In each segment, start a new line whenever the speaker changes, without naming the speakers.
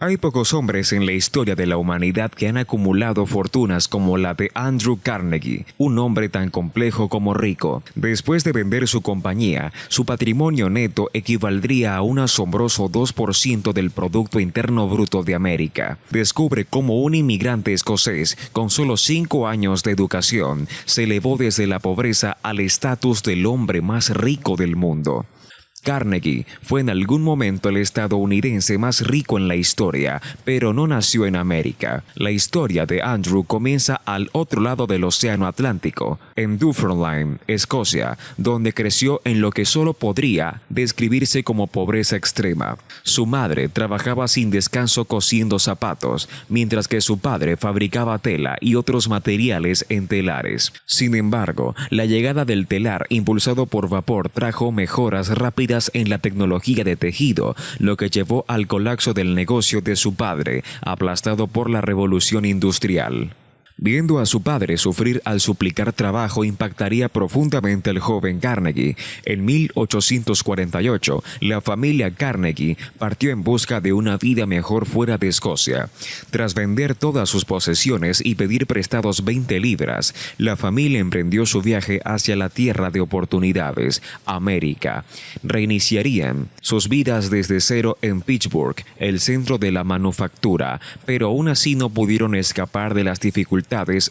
Hay pocos hombres en la historia de la humanidad que han acumulado fortunas como la de Andrew Carnegie, un hombre tan complejo como rico. Después de vender su compañía, su patrimonio neto equivaldría a un asombroso 2% del Producto Interno Bruto de América. Descubre cómo un inmigrante escocés, con solo 5 años de educación, se elevó desde la pobreza al estatus del hombre más rico del mundo. Carnegie fue en algún momento el estadounidense más rico en la historia, pero no nació en América. La historia de Andrew comienza al otro lado del Océano Atlántico, en Dunfermline, Escocia, donde creció en lo que solo podría describirse como pobreza extrema. Su madre trabajaba sin descanso cosiendo zapatos, mientras que su padre fabricaba tela y otros materiales en telares. Sin embargo, la llegada del telar impulsado por vapor trajo mejoras rápidas en la tecnología de tejido, lo que llevó al colapso del negocio de su padre, aplastado por la revolución industrial. Viendo a su padre sufrir al suplicar trabajo impactaría profundamente al joven Carnegie. En 1848, la familia Carnegie partió en busca de una vida mejor fuera de Escocia. Tras vender todas sus posesiones y pedir prestados 20 libras, la familia emprendió su viaje hacia la tierra de oportunidades, América. Reiniciarían sus vidas desde cero en Pittsburgh, el centro de la manufactura, pero aún así no pudieron escapar de las dificultades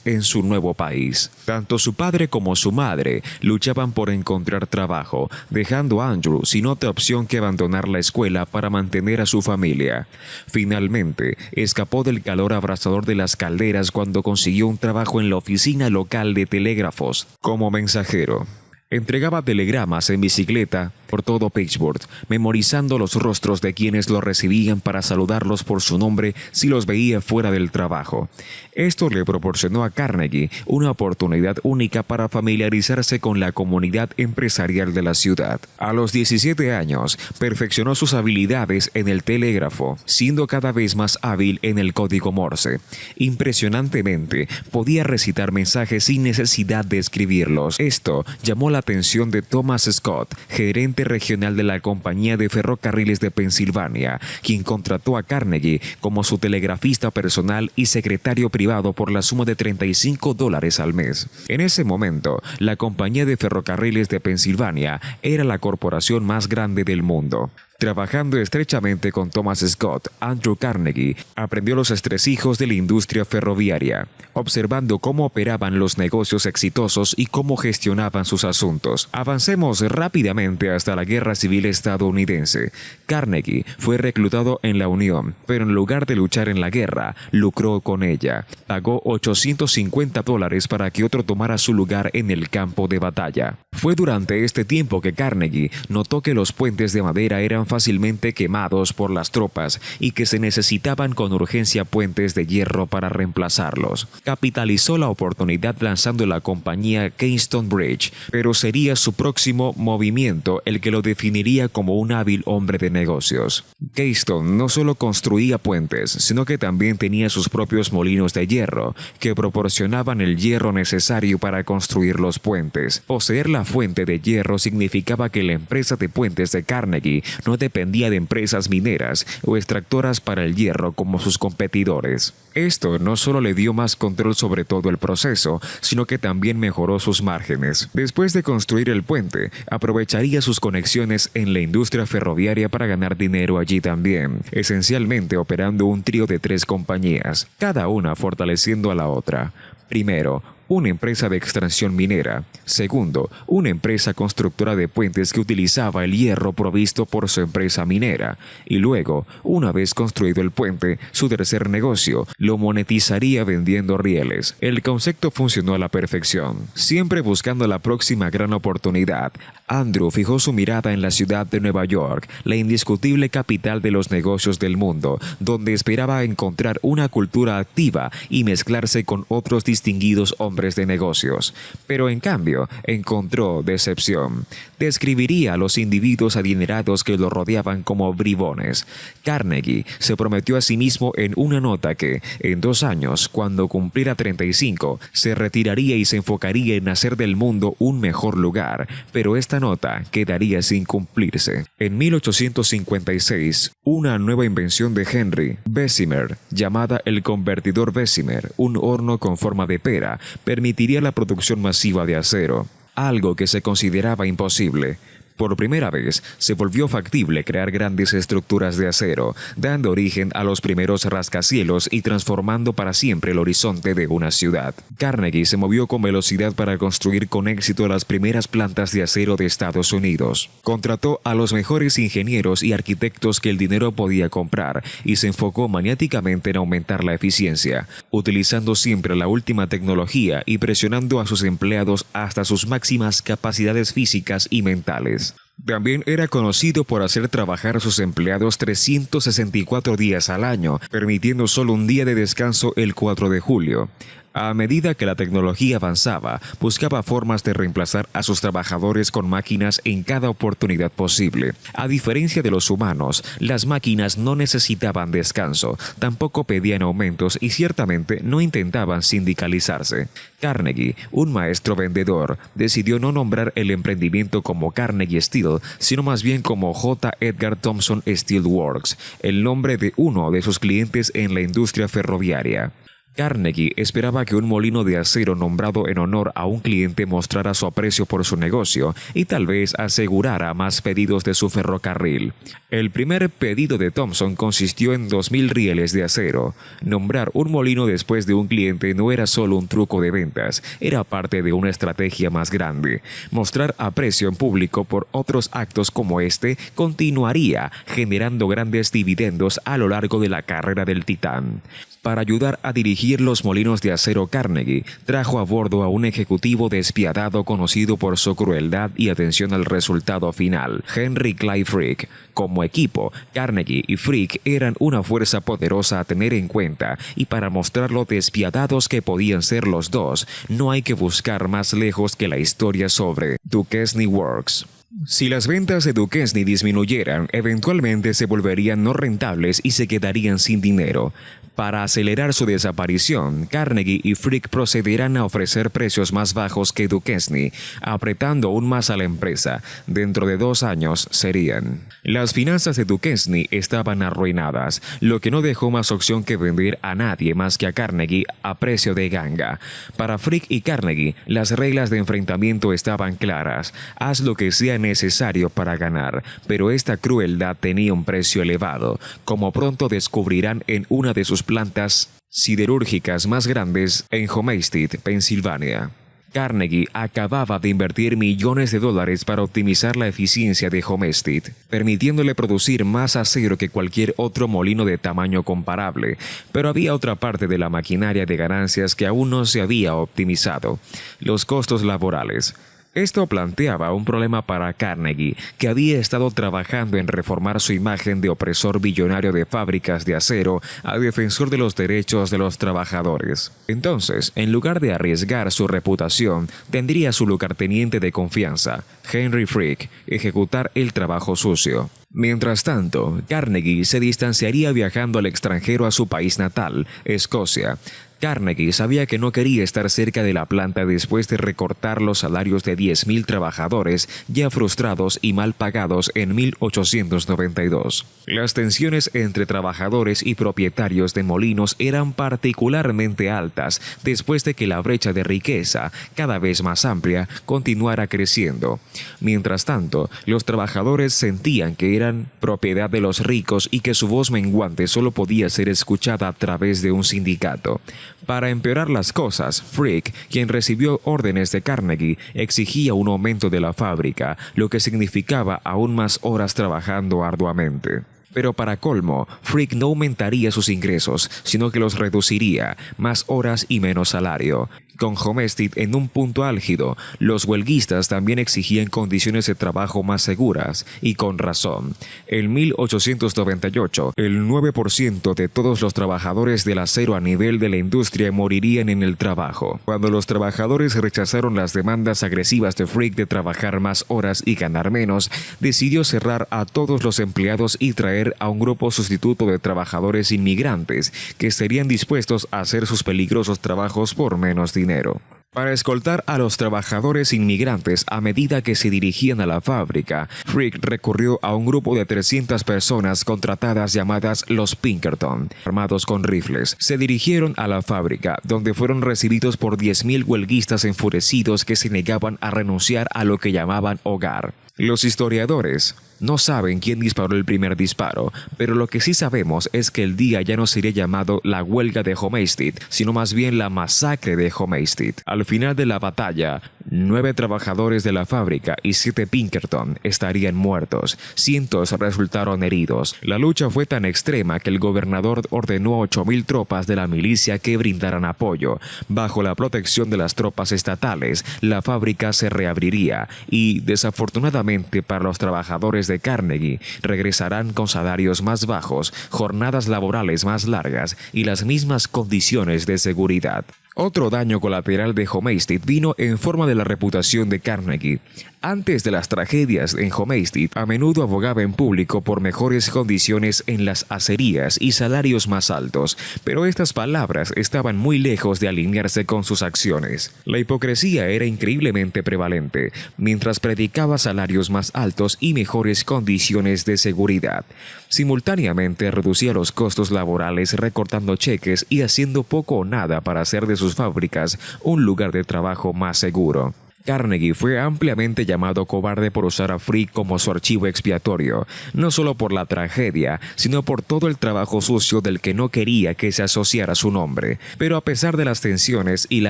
en su nuevo país. Tanto su padre como su madre luchaban por encontrar trabajo, dejando a Andrew sin otra opción que abandonar la escuela para mantener a su familia. Finalmente, escapó del calor abrasador de las calderas cuando consiguió un trabajo en la oficina local de telégrafos como mensajero. Entregaba telegramas en bicicleta por todo Pittsburgh, memorizando los rostros de quienes lo recibían para saludarlos por su nombre si los veía fuera del trabajo. Esto le proporcionó a Carnegie una oportunidad única para familiarizarse con la comunidad empresarial de la ciudad. A los 17 años, perfeccionó sus habilidades en el telégrafo, siendo cada vez más hábil en el código Morse. Impresionantemente, podía recitar mensajes sin necesidad de escribirlos. Esto llamó la atención de Thomas Scott, gerente regional de la Compañía de Ferrocarriles de Pensilvania, quien contrató a Carnegie como su telegrafista personal y secretario privado por la suma de $35 al mes. En ese momento, la Compañía de Ferrocarriles de Pensilvania era la corporación más grande del mundo. Trabajando estrechamente con Thomas Scott, Andrew Carnegie aprendió los estresijos de la industria ferroviaria, observando cómo operaban los negocios exitosos y cómo gestionaban sus asuntos. Avancemos rápidamente hasta la Guerra Civil estadounidense. Carnegie fue reclutado en la Unión, pero en lugar de luchar en la guerra, lucró con ella. Pagó $850 para que otro tomara su lugar en el campo de batalla. Fue durante este tiempo que Carnegie notó que los puentes de madera eran fácilmente quemados por las tropas y que se necesitaban con urgencia puentes de hierro para reemplazarlos. Capitalizó la oportunidad lanzando la compañía Keystone Bridge, pero sería su próximo movimiento el que lo definiría como un hábil hombre de negocios. Keystone no solo construía puentes, sino que también tenía sus propios molinos de hierro, que proporcionaban el hierro necesario para construir los puentes. Poseer la fuente de hierro significaba que la empresa de puentes de Carnegie no dependía de empresas mineras o extractoras para el hierro como sus competidores. Esto no solo le dio más control sobre todo el proceso, sino que también mejoró sus márgenes. Después de construir el puente, aprovecharía sus conexiones en la industria ferroviaria para ganar dinero allí también, esencialmente operando un trío de 3 compañías, cada una fortaleciendo a la otra. Primero, una empresa de extracción minera. Segundo, una empresa constructora de puentes que utilizaba el hierro provisto por su empresa minera. Y luego, una vez construido el puente, su tercer negocio lo monetizaría vendiendo rieles. El concepto funcionó a la perfección. Siempre buscando la próxima gran oportunidad, Andrew fijó su mirada en la ciudad de Nueva York, la indiscutible capital de los negocios del mundo, donde esperaba encontrar una cultura activa y mezclarse con otros distinguidos hombres hombres de negocios, pero en cambio encontró decepción. Describiría a los individuos adinerados que lo rodeaban como bribones. Carnegie se prometió a sí mismo en una nota que, en 2 años, cuando cumpliera 35, se retiraría y se enfocaría en hacer del mundo un mejor lugar, pero esta nota quedaría sin cumplirse. En 1856, una nueva invención de Henry Bessemer, llamada el convertidor Bessemer, un horno con forma de pera, permitiría la producción masiva de acero, algo que se consideraba imposible. Por primera vez, se volvió factible crear grandes estructuras de acero, dando origen a los primeros rascacielos y transformando para siempre el horizonte de una ciudad. Carnegie se movió con velocidad para construir con éxito las primeras plantas de acero de Estados Unidos. Contrató a los mejores ingenieros y arquitectos que el dinero podía comprar y se enfocó maniáticamente en aumentar la eficiencia, utilizando siempre la última tecnología y presionando a sus empleados hasta sus máximas capacidades físicas y mentales. También era conocido por hacer trabajar a sus empleados 364 días al año, permitiendo solo un día de descanso el 4 de julio. A medida que la tecnología avanzaba, buscaba formas de reemplazar a sus trabajadores con máquinas en cada oportunidad posible. A diferencia de los humanos, las máquinas no necesitaban descanso, tampoco pedían aumentos y ciertamente no intentaban sindicalizarse. Carnegie, un maestro vendedor, decidió no nombrar el emprendimiento como Carnegie Steel, sino más bien como J. Edgar Thomson Steel Works, el nombre de uno de sus clientes en la industria ferroviaria. Carnegie esperaba que un molino de acero nombrado en honor a un cliente mostrara su aprecio por su negocio y tal vez asegurara más pedidos de su ferrocarril. El primer pedido de Thomson consistió en 2,000 rieles de acero. Nombrar un molino después de un cliente no era solo un truco de ventas, era parte de una estrategia más grande. Mostrar aprecio en público por otros actos como este continuaría generando grandes dividendos a lo largo de la carrera del Titán. Para ayudar a dirigir los molinos de acero, Carnegie trajo a bordo a un ejecutivo despiadado conocido por su crueldad y atención al resultado final, Henry Clay Frick. Como equipo, Carnegie y Frick eran una fuerza poderosa a tener en cuenta, y para mostrar lo despiadados que podían ser los dos, no hay que buscar más lejos que la historia sobre Duquesne Works. Si las ventas de Duquesne disminuyeran, eventualmente se volverían no rentables y se quedarían sin dinero. Para acelerar su desaparición, Carnegie y Frick procederán a ofrecer precios más bajos que Duquesne, apretando aún más a la empresa. Dentro de 2 años serían. Las finanzas de Duquesne estaban arruinadas, lo que no dejó más opción que vender a nadie más que a Carnegie a precio de ganga. Para Frick y Carnegie, las reglas de enfrentamiento estaban claras. Haz lo que sea necesario para ganar, pero esta crueldad tenía un precio elevado, como pronto descubrirán en una de sus plantas siderúrgicas más grandes en Homestead, Pensilvania. Carnegie acababa de invertir millones de dólares para optimizar la eficiencia de Homestead, permitiéndole producir más acero que cualquier otro molino de tamaño comparable, pero había otra parte de la maquinaria de ganancias que aún no se había optimizado: los costos laborales. Esto planteaba un problema para Carnegie, que había estado trabajando en reformar su imagen de opresor billonario de fábricas de acero a defensor de los derechos de los trabajadores. Entonces, en lugar de arriesgar su reputación, tendría su lugarteniente de confianza, Henry Frick, ejecutar el trabajo sucio. Mientras tanto, Carnegie se distanciaría viajando al extranjero a su país natal, Escocia. Carnegie sabía que no quería estar cerca de la planta después de recortar los salarios de 10,000 trabajadores ya frustrados y mal pagados en 1892. Las tensiones entre trabajadores y propietarios de molinos eran particularmente altas después de que la brecha de riqueza, cada vez más amplia, continuara creciendo. Mientras tanto, los trabajadores sentían que eran propiedad de los ricos y que su voz menguante solo podía ser escuchada a través de un sindicato. Para empeorar las cosas, Frick, quien recibió órdenes de Carnegie, exigía un aumento de la fábrica, lo que significaba aún más horas trabajando arduamente. Pero para colmo, Frick no aumentaría sus ingresos, sino que los reduciría, más horas y menos salario. Con Homestead en un punto álgido, los huelguistas también exigían condiciones de trabajo más seguras, y con razón. En 1898, el 9% de todos los trabajadores del acero a nivel de la industria morirían en el trabajo. Cuando los trabajadores rechazaron las demandas agresivas de Frick de trabajar más horas y ganar menos, decidió cerrar a todos los empleados y traer a un grupo sustituto de trabajadores inmigrantes que estarían dispuestos a hacer sus peligrosos trabajos por menos dinero. Para escoltar a los trabajadores inmigrantes a medida que se dirigían a la fábrica, Frick recurrió a un grupo de 300 personas contratadas llamadas los Pinkerton, armados con rifles. Se dirigieron a la fábrica, donde fueron recibidos por 10.000 huelguistas enfurecidos que se negaban a renunciar a lo que llamaban hogar. Los historiadores no saben quién disparó el primer disparo, pero lo que sí sabemos es que el día ya no sería llamado la huelga de Homestead, sino más bien la masacre de Homestead. Al final de la batalla, 9 trabajadores de la fábrica y 7 Pinkerton estarían muertos. Cientos resultaron heridos. La lucha fue tan extrema que el gobernador ordenó a 8.000 tropas de la milicia que brindaran apoyo. Bajo la protección de las tropas estatales, la fábrica se reabriría y, desafortunadamente para los trabajadores de Carnegie, regresarán con salarios más bajos, jornadas laborales más largas y las mismas condiciones de seguridad. Otro daño colateral de Homestead vino en forma de la reputación de Carnegie. Antes de las tragedias en Homestead, a menudo abogaba en público por mejores condiciones en las acerías y salarios más altos, pero estas palabras estaban muy lejos de alinearse con sus acciones. La hipocresía era increíblemente prevalente, mientras predicaba salarios más altos y mejores condiciones de seguridad. Simultáneamente reducía los costos laborales recortando cheques y haciendo poco o nada para hacer de sus fábricas un lugar de trabajo más seguro. Carnegie fue ampliamente llamado cobarde por usar a Frick como su archivo expiatorio, no solo por la tragedia, sino por todo el trabajo sucio del que no quería que se asociara su nombre. Pero a pesar de las tensiones y la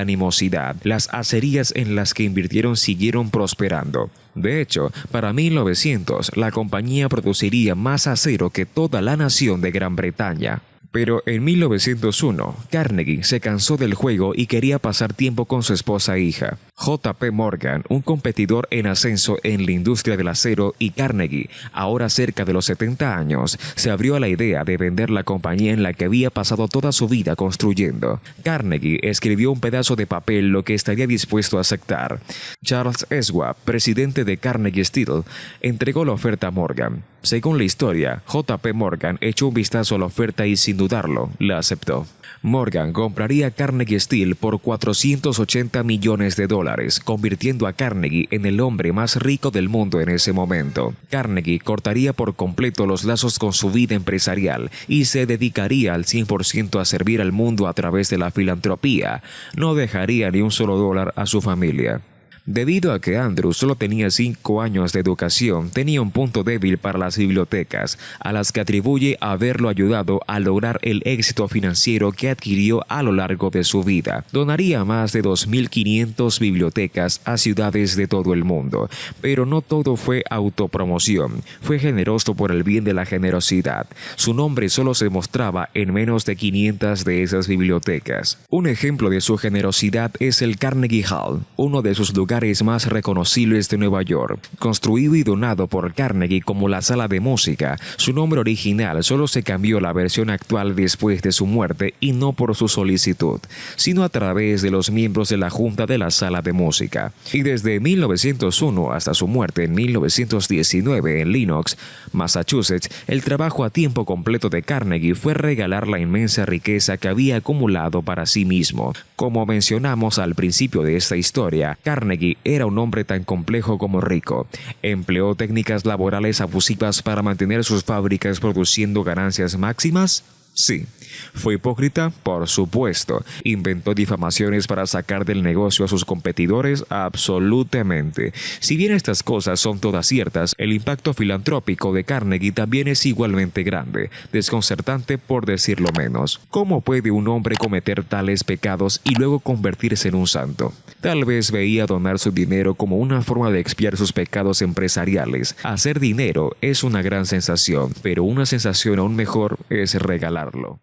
animosidad, las acerías en las que invirtieron siguieron prosperando. De hecho, para 1900, la compañía produciría más acero que toda la nación de Gran Bretaña. Pero en 1901, Carnegie se cansó del juego y quería pasar tiempo con su esposa e hija. J.P. Morgan, un competidor en ascenso en la industria del acero, y Carnegie, ahora cerca de los 70 años, se abrió a la idea de vender la compañía en la que había pasado toda su vida construyendo. Carnegie escribió un pedazo de papel lo que estaría dispuesto a aceptar. Charles Schwab, presidente de Carnegie Steel, entregó la oferta a Morgan. Según la historia, J.P. Morgan echó un vistazo a la oferta y sin dudarlo, la aceptó. Morgan compraría Carnegie Steel por $480 millones, convirtiendo a Carnegie en el hombre más rico del mundo en ese momento. Carnegie cortaría por completo los lazos con su vida empresarial y se dedicaría al 100% a servir al mundo a través de la filantropía. No dejaría ni un solo dólar a su familia. Debido a que Andrew solo tenía 5 años de educación, tenía un punto débil para las bibliotecas, a las que atribuye haberlo ayudado a lograr el éxito financiero que adquirió a lo largo de su vida. Donaría más de 2.500 bibliotecas a ciudades de todo el mundo, pero no todo fue autopromoción. Fue generoso por el bien de la generosidad. Su nombre solo se mostraba en menos de 500 de esas bibliotecas. Un ejemplo de su generosidad es el Carnegie Hall, uno de sus lugares más reconocibles de Nueva York. Construido y donado por Carnegie como la sala de música, su nombre original solo se cambió a la versión actual después de su muerte y no por su solicitud, sino a través de los miembros de la junta de la sala de música. Y desde 1901 hasta su muerte en 1919 en Lenox, Massachusetts, el trabajo a tiempo completo de Carnegie fue regalar la inmensa riqueza que había acumulado para sí mismo. Como mencionamos al principio de esta historia, Carnegie era un hombre tan complejo como rico. ¿Empleó técnicas laborales abusivas para mantener sus fábricas produciendo ganancias máximas? Sí. ¿Fue hipócrita? Por supuesto. ¿Inventó difamaciones para sacar del negocio a sus competidores? Absolutamente. Si bien estas cosas son todas ciertas, el impacto filantrópico de Carnegie también es igualmente grande, desconcertante por decirlo menos. ¿Cómo puede un hombre cometer tales pecados y luego convertirse en un santo? Tal vez veía donar su dinero como una forma de expiar sus pecados empresariales. Hacer dinero es una gran sensación, pero una sensación aún mejor es regalarlo.